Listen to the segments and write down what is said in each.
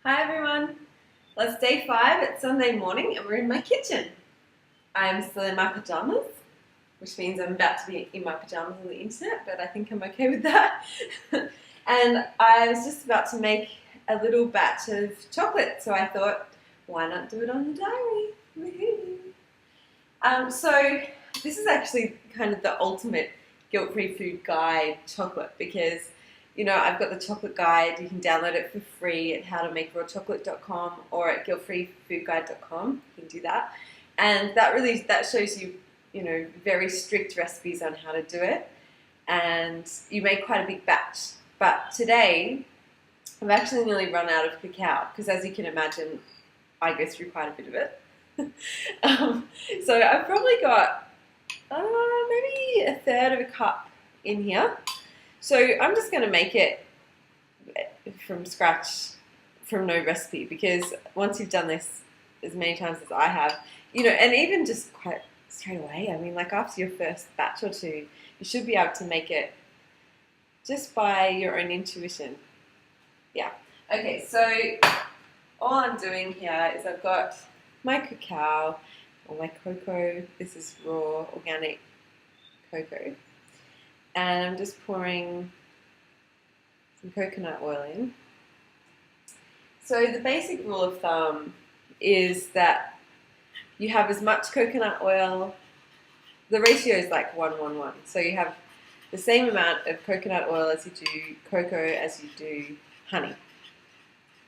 Hi everyone, well, it's day 5, it's Sunday morning and we're in my kitchen. I'm still in my pajamas, which means I'm about to be in my pajamas on the internet, but I think I'm okay with that. And I was just about to make a little batch of chocolate, so I thought, why not do it on the diary? Woohoo! So this is actually kind of the ultimate guilt-free food guide chocolate because I've got the chocolate guide. You can download it for free at howtomakerawchocolate.com or at guiltfreefoodguide.com. You can do that. And that shows you, very strict recipes on how to do it. And you make quite a big batch. But today, I've actually nearly run out of cacao because, as you can imagine, I go through quite a bit of it. So I've probably got maybe a third of a cup in here. So I'm just going to make it from scratch, from no recipe, because once you've done this as many times as I have, and even just quite straight away, I mean, like after your first batch or two, you should be able to make it just by your own intuition. Yeah. Okay, so all I'm doing here is I've got my cacao or my cocoa. This is raw organic cocoa. And I'm just pouring some coconut oil in. So the basic rule of thumb is that you have as much coconut oil, the ratio is like 1:1:1. So you have the same amount of coconut oil as you do cocoa as you do honey.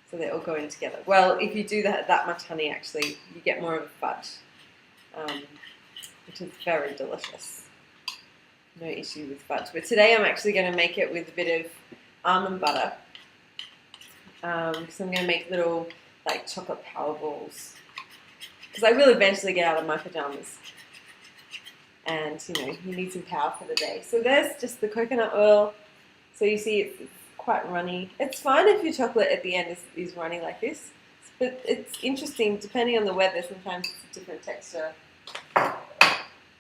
So they all go in together. Well, if you do that much honey, actually, you get more of a fudge, which is very delicious. No issue with fudge. But today I'm actually going to make it with a bit of almond butter. Because I'm going to make little like chocolate power balls. Because I will eventually get out of my pajamas. And you need some power for the day. So there's just the coconut oil. So you see it's quite runny. It's fine if your chocolate at the end is runny like this. But it's interesting, depending on the weather, sometimes it's a different texture.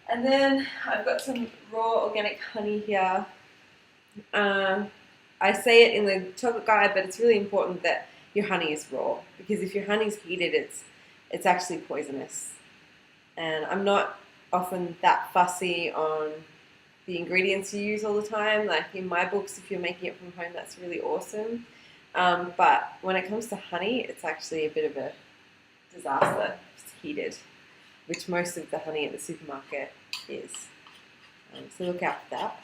And then I've got some raw organic honey here. I say it in the chocolate guide, but it's really important that your honey is raw, because if your honey's heated, it's actually poisonous. And I'm not often that fussy on the ingredients you use all the time. Like in my books, if you're making it from home, that's really awesome. But when it comes to honey, it's actually a bit of a disaster if it's heated, which most of the honey at the supermarket is. So look out for that.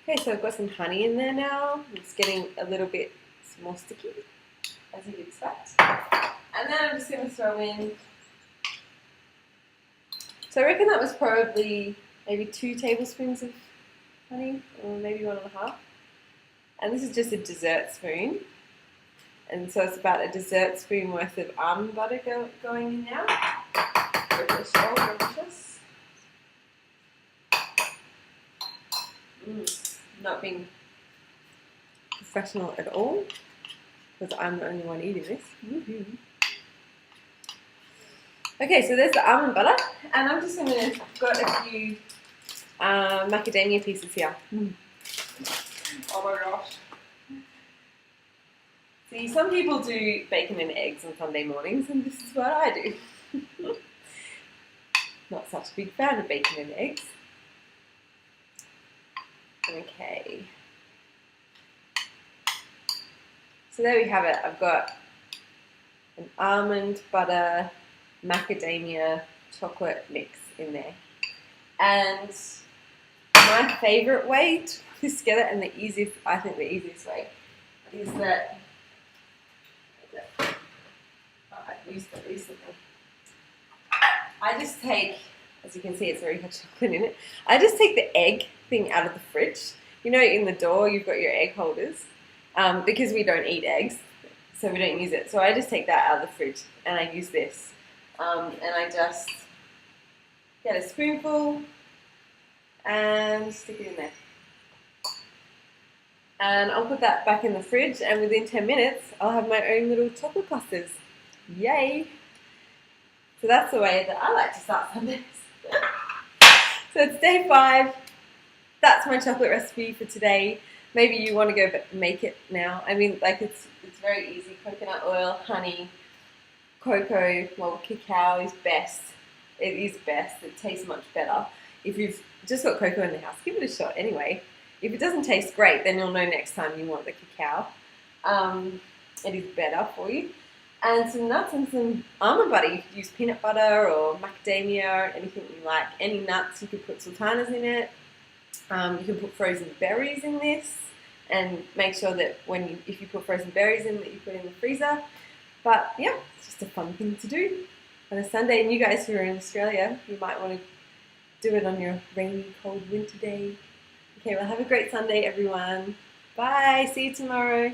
Okay, so I've got some honey in there now. It's getting a little bit more sticky, as you'd expect. And then I'm just going to throw in, so I reckon that was probably maybe 2 tablespoons of honey, or maybe 1.5. And this is just a dessert spoon. And so it's about a dessert spoon worth of almond butter going in now. Delicious. Not being professional at all, because I'm the only one eating this. Woohoo. Okay, so there's the almond butter, and I'm just going to, got a few macadamia pieces here. Oh my gosh. See, some people do bacon and eggs on Sunday mornings, and this is what I do. Not such a big fan of bacon and eggs. Okay. So there we have it. I've got an almond butter macadamia chocolate mix in there. And my favourite way to put this together, and the easiest way, is that I've used it recently. I just take, as you can see, it's already got chocolate in it. I just take the egg thing out of the fridge. In the door you've got your egg holders, because we don't eat eggs, so we don't use it. So I just take that out of the fridge and I use this. And I just get a spoonful and stick it in there. And I'll put that back in the fridge, and within 10 minutes I'll have my own little chocolate clusters. Yay! So that's the way that I like to start Sundays. So it's day 5. that's my chocolate recipe for today. Maybe you want to go make it now. I mean, like it's very easy. Coconut oil, honey, cocoa, well, cacao is best. It is best. It tastes much better. If you've just got cocoa in the house, give it a shot anyway. If it doesn't taste great, then you'll know next time you want the cacao. It is better for you. And some nuts and some almond butter. You could use peanut butter or macadamia, anything you like. Any nuts, you could put sultanas in it. You can put frozen berries in this, and make sure that if you put frozen berries in, that you put in the freezer. But yeah, it's just a fun thing to do on a Sunday. And you guys who are in Australia, you might want to do it on your rainy, cold winter day. Okay, well, have a great Sunday, everyone. Bye. See you tomorrow.